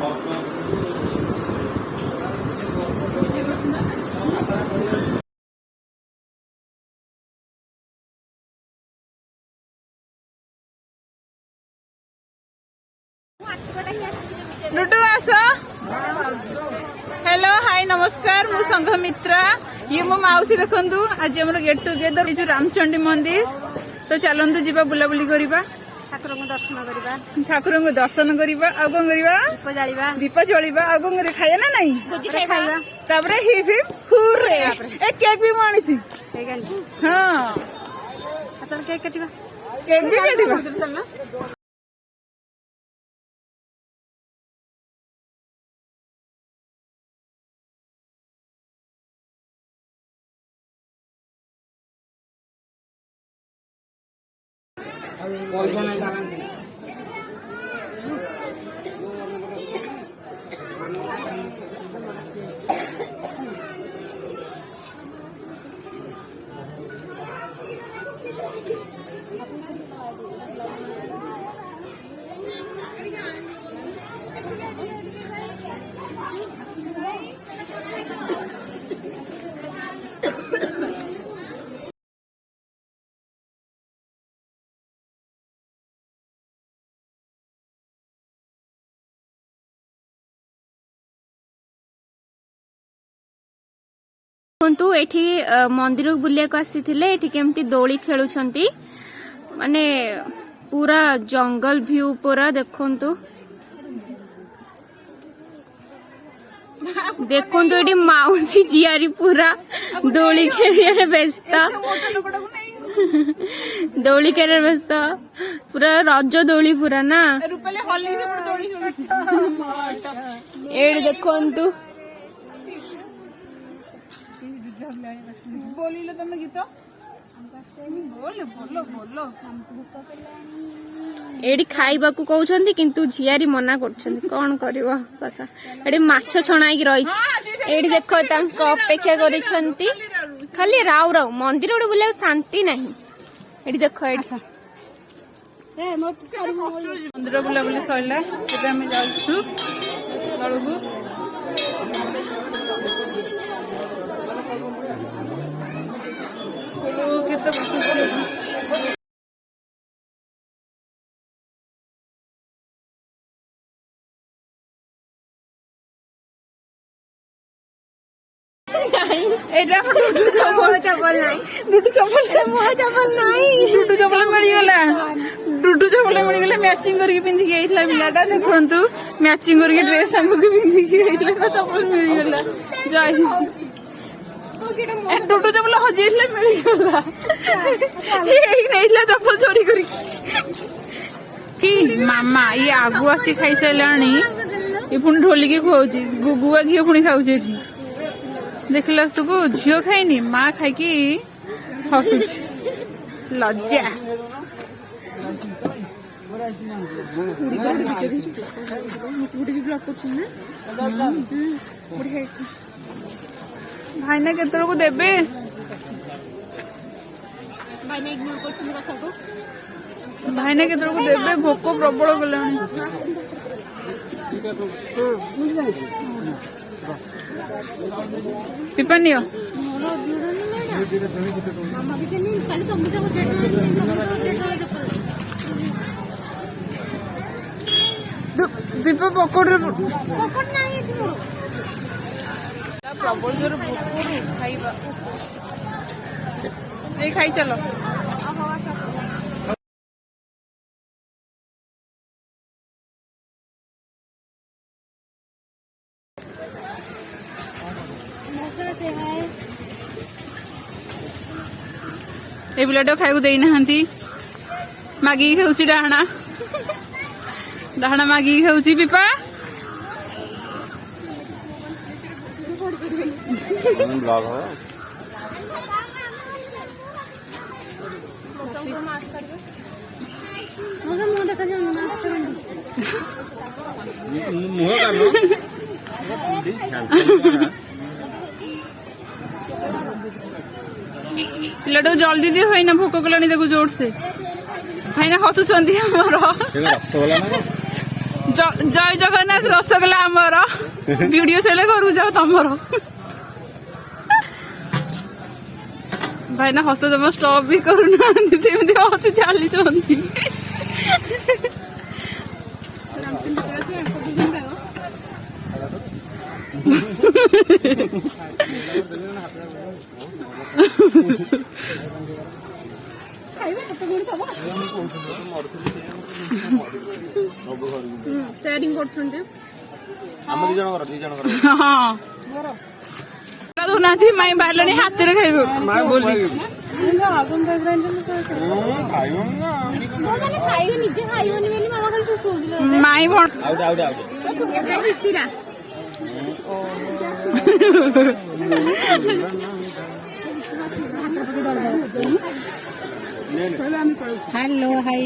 लुटू आस hello hi नमस्कार मु संघमित्रा ये मो माउसी देखु आज आम गेट टुगेदर ये रामचंडी मंदिर तो चलतु जीवा बुलाबुली करवा ठाकुर को दर्शन करवा आ कौन करवा दीप जलिबा आ कौन खाया ना नहीं तापरे हिप हिप हुर्रे ए केक भी मु आनी हां केक भी काटिबा देखु ये मंदिर को बुलिया को आसी केमती दोली खेलुछंती माने पूरा जंगल व्यू पूरा देखंतु देखंतु एडी माउसी जियारी पूरा दोली खेलिया व्यस्त दोली खेल व्यस्त पूरा रज दोली पूरा ना एडी देखंतु बोलिलो तुम गीत बोलो बोलो बोलो एडी खाइबा को कहउछंती किंतु झियारी मना करछंती कोन करबो पता एडी माछ छणाई की रही एडी देखो तांक अपेक्षा करिछंती खाली राव राव मंदिर ओडे बुले शांति नहीं एडी देखो एडी ए मंदिर बुला बुली सइला एबे हम जाउछु तळगु केते डुडू चपल मिलगला मैचिंग करके पिंधिकी आइतला पिलाटा देखंतु मैचिंग करके ड्रेस संग के पिंधिकी आइतला चपल मिलगला जाई डुडू चपल हजेइतला मिलगला एई नैला चपल चोरी करी कि मामा ये आगु आसी खाई सालानी ये पुणी ढोलिकी खुआउची गुगुआ घी पुणी खाउची एठी देखला सबू झील खाइनी माँ खाई हसुची लज्जा भाईना केतल को देबे भाईना केतल को देबे भोक प्रबल गलानी पिपनियो दीप पकड़ प्रबल जोर भोक खाइबा खाई चलो ए पिलाटा खाइबू देई नाहांती मागी खाउची डाहणा डाहणा मागी खाउची पिपा पिलाटा जल्दी दे भाईना भोक कलानी देखो जोर से भाईना हसुंट जय जगन्नाथ रसगोला आमर वीडियो सेले करू जाओ तमर भाई ना हस जमा स्टॉप भी करूना सेमती हसी चली शेयरिंग करछन्ते हम दी जण कर हाँ दौना माई बाहर हाथ में खाइब बोली माई भण हेलो हाय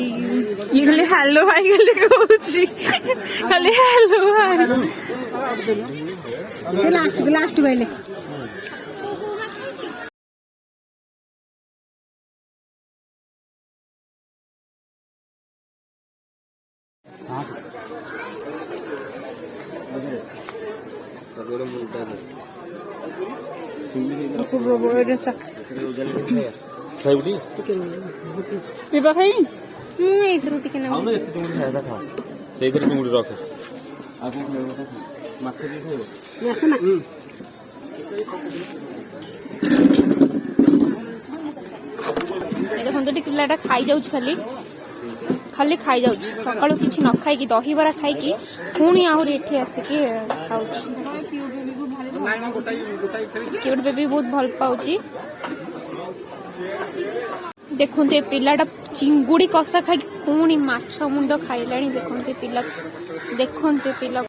ये खाली हेलो भाई खाली कहूची खाली हेलो भाई से लास्ट पहले पीबा खाई एथरू टिके ना हम एते चुंगड़ी खायदा खा सेइदर चुंगड़ी रख आगु माछ दी खाइबो माछ ना देखो तो पिलाटा खाई जाउछ खाली खाली खाई जाउछ सकाळु किछि न खाई कि दही बरा खाई कि पुणी आहुरी एठी आसे कि खाउछ क्यूट बेबी बहुत भल पाउची देखते पिलाटा चिंगुड़ी कषा खाई पुणी माछ मुंड खाइलाणी देखते पिला देखते पिला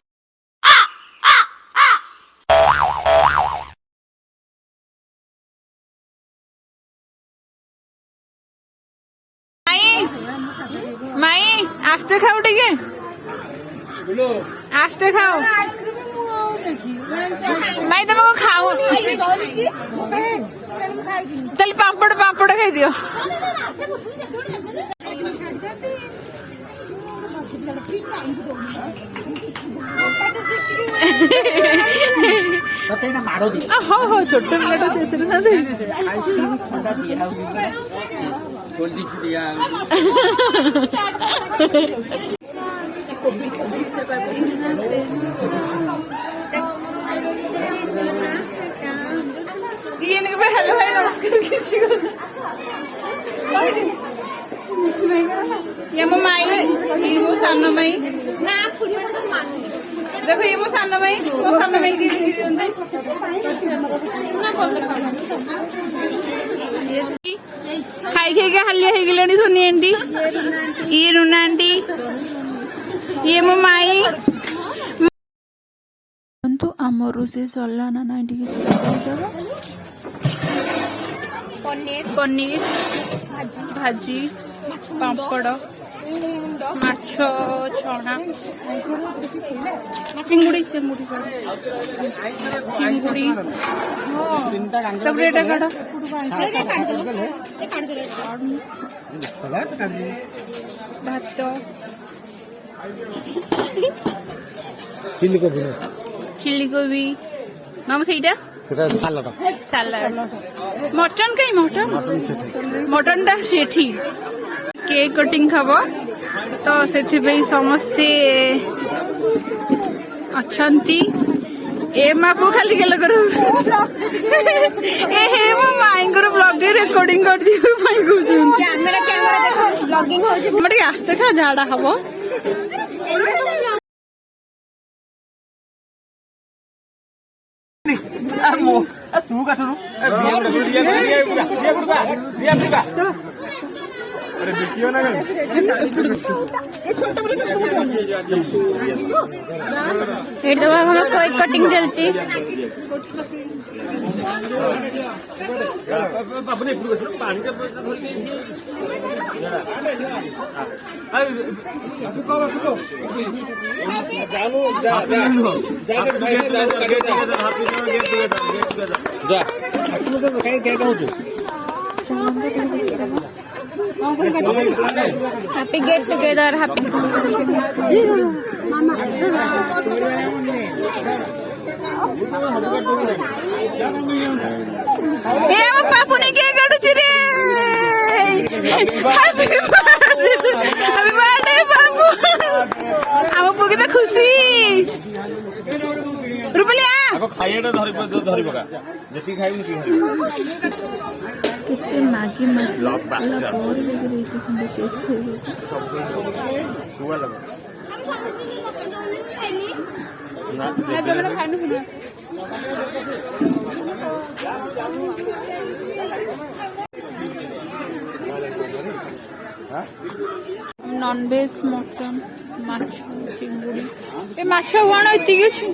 माई आस्ते खाओ टिके आस्ते खाओ माई तुम खाओ चल पापड़ पापड़ खाई दियो हाँ हाँ छोटे पिलाटा चेतन ना दे ये नहीं भाई हेलो भाई नमस्कार किसी को ये मो माई ये मो सानो माई ना देखो ये मो सानो माई की खाई खाई के हल्लिया हो गलानी सोनी आंटी ये रुना आंटी ये मो माई तो आम रोसे सरला ना ना पनीर भाजी पापड़ माछ छणा चिंगुड़ी चिंगुड़ी चिंगुड़ी एटा काढ़ भात चिल्ली कोबी मामा सेटा सालाड मटन कहीं मटन टा सेठी केक कटिंग खब तो से समस्ते अच्छा ए मापू खाली गेल कर ए हे मो माइंगर ब्लॉग रिकॉर्डिंग कर दियो माई को कैमरा देखो ब्लॉगिंग हो जे मटे आस्ते खा झाड़ा हबो तू काटू अरे देखियो ना एट दबा हम केक कटिंग चलची अपने पानी का हैप्पी गेट टुगेदर हैप्पी ଏ ଆମ ପାପୁନି କିଏ କାଟୁଛି ରେ ହାପି ବାର୍ଥଡେ ବାବୁ ଆମ ପୁଅ କେତେ ଖୁସି ରୁପଲିଆ ଆଗ ଖାଇବାଟା ଧରି ପକା ଯେତିକି ଖାଇବୁ କେତେ ମାଗି ନନଭେଜ ମଟନ ମାଛ ଚିଙ୍ଗୁଡ଼ି ଏ ମାଛ କଣ ଏତିକି ଅଛି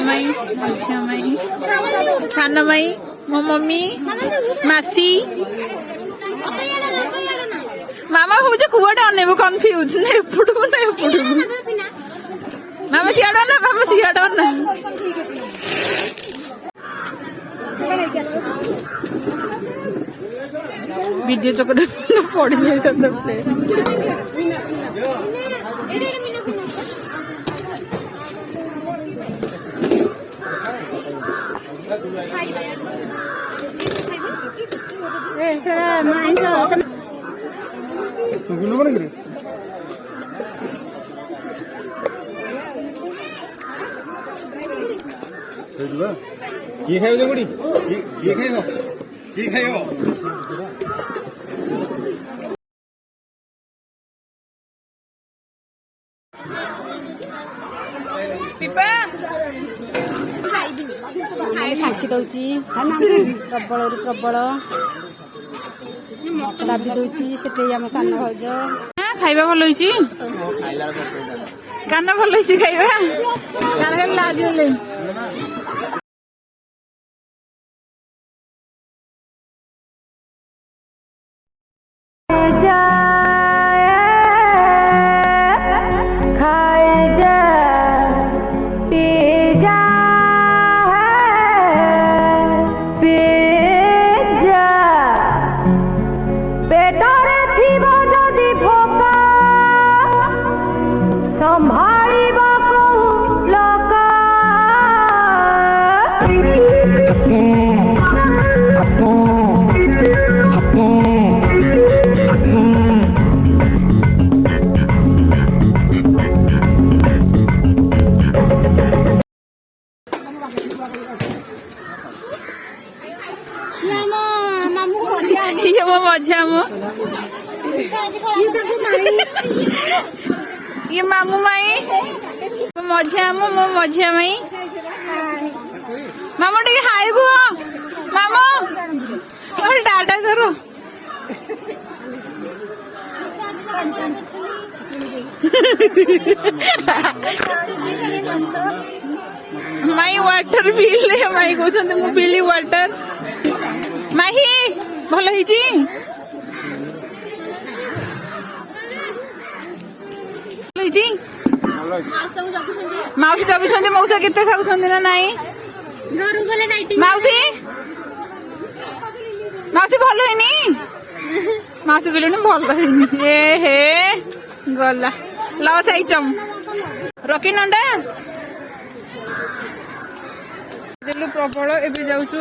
ମାଇ ମଝିଆ ମାଇ ସାନ ମାଇ ମୋ ମମି ମାସି ମାମା ଭାବୁଛି କୁଆଡେ ଅନେଇବ କନଫ୍ୟୁଜ ନା ଏପଟକୁ ନା ଏପଟକୁ ମାମା ସିଆଡ ନା ମାମା ସିଆଡ ନା ଭିଡିଓ ଚକରେ ପଡିଯାଇ କିଏ ଖାଇବ ଚିଙ୍ଗୁଡ଼ି କିଏ ଖାଇବ କିଏ ଖାଇବ ଠାକି ଦଉଛି ପ୍ରବଳରୁ ପ୍ରବଳ ଦାବି ଦଉଛି ସେଠି ଆମ ସାନ ଭାଉଜ ଖାଇବା ଭଲ ହେଇଛି କାନ ଭଲ ହେଇଛି ଖାଇବା କାନ ଖାଲି ଲାଗିଲେ ଇଏ ମୋ ମଝିଆ ମୋ ଇଏ ମାମୁ ମାଇଁ ମୋ ମଝିଆ ମୋ ମଝିଆ ମାଇଁ ମାମୁ ଟିକେ ହାଇ କୁହ ମାମୁ ଗୋଟେ ଟାଟା କର ମାଇଁ ୱାଟର ପିଇଲେ ମାଇଁ କହୁଛନ୍ତି ମୁଁ ପିଇଲି ୱାଟର ମାହି ଭଲ ହେଇଛି ମାଉସୀ ଜଗୁଛନ୍ତି ମଉସା କେତେ ଖାଉଛନ୍ତି ନା ନାଇଁ ମାଉସୀ ମାଉସୀ ଭଲ ହେଇନି ମାଉସୀ କହିଲେଣି ଭଲ ହେଇନି ଏ ହେ ଗଲା ଲସ୍ ଆଇଟମ ରକି ନଣ୍ଡା ଦେଲୁ ପ୍ରବଳ ଏବେ ଯାଉଛୁ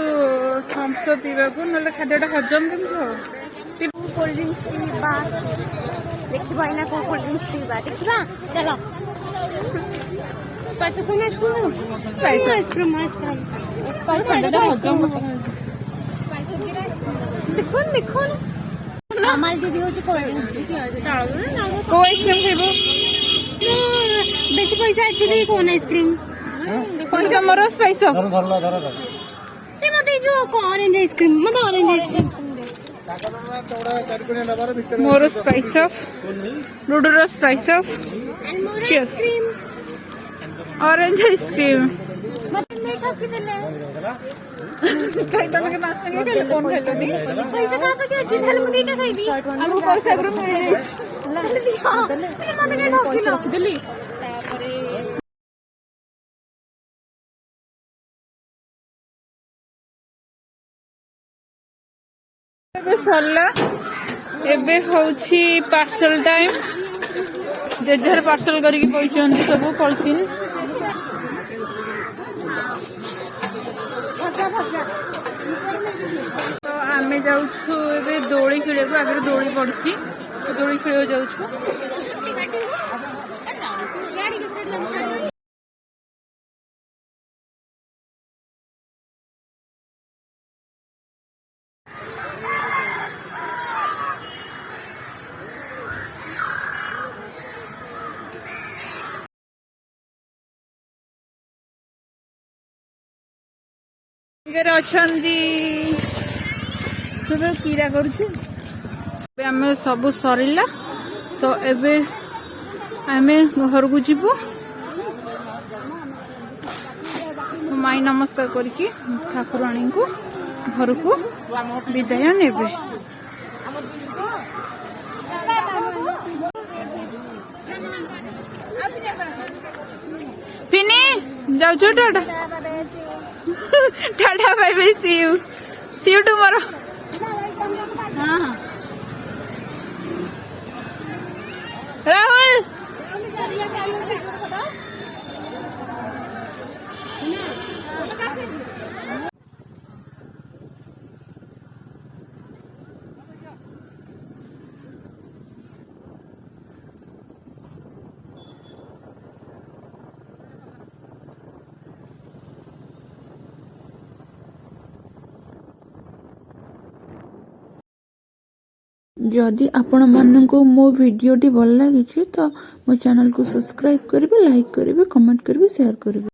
ଥମ୍ସ ପିଇବାକୁ ନହେଲେ ଖାଦ୍ୟଟା ହଜମ କେମିତି ହବ କୋଲ୍ଡ ଡ୍ରିଙ୍କସ ପିଇବା ଦେଖିବା ଏଇନା କୋଉ କୋଲ୍ଡ ଡ୍ରିଙ୍କସ ପିଇବା ଦେଖିବା ଚାଲ ସ୍ପାଇସ୍ କୋନ୍ ଆଇସ୍କ୍ରିମ୍ ସ୍ପାଇସ୍ ହଜମ ଦେଖୁନ ଦେଖୁନ ମାମାଲ ଦିଦି ହଉଛି କୋଲ୍ଡ ଡ୍ରିଙ୍କସ କୋଉ ଆଇସ୍କ୍ରିମ୍ ଖାଇବ ବେଶୀ ପଇସା ଅଛି କି କୋନ୍ ଆଇସ୍କ୍ରିମ୍ ପଇସା ମୋର ସ୍ପାଇସ୍ ମତେ ଯୋଉ ଅରେଞ୍ଜ ଆଇସ୍କ୍ରିମ୍ ମତେ ଅରେଞ୍ଜ ଆଇସ୍କ୍ରିମ୍ ମୋର ସ୍ପାଇସ୍ ଅଫ୍ ଲୁଡୁର ସ୍ପାଇସ୍ ଅଫ୍ ଅରେଞ୍ଜ ଆଇସ୍କ୍ରିମ୍ ମତେ ଠକିଦେଲେ ତମେ ମାସ ଖାଇଲେ କଣ ଖାଇଲନି ପଇସା କାହା ପାଖେ ଅଛି ତାହେଲେ ମୁଁ ଦିଟା ଖାଇବି ଆମକୁ ପଇସା ଆଗରୁ ମିଳିଯାଇଛି ମତେ ଠକିଲ ଏବେ ସରିଲା ଏବେ ହଉଛି ପାର୍ସଲ ଟାଇମ ଯେଝାର ପାର୍ସଲ କରିକି କହିଛନ୍ତି ସବୁ ପଲିଥିନ ତ ଆମେ ଯାଉଛୁ ଏବେ ଦୋଳି ଖେଳିବାକୁ ଆଗରେ ଦୋଳି ପଡୁଛି ଦୋଳି ଖେଳିବାକୁ ଯାଉଛୁ ଅଛନ୍ତି କିରା କରୁଛି ଏବେ ଆମେ ସବୁ ସରିଲା ତ ଏବେ ଆମେ ଘରକୁ ଯିବୁ ମାଇ ନମସ୍କାର କରିକି ଠାକୁରାଣୀଙ୍କୁ ଘରକୁ ବିଦାୟ ନେବେ ପିନି ଯାଉଛୁ tata tata bye bye see you tomorrow हाँ राहुल जदि आपण मानक मो वीडियोटी भल लगी तो मो चैनल को सब्सक्राइब करेंगे लाइक करेंगे कमेंट करेंगे शेयर करेंगे।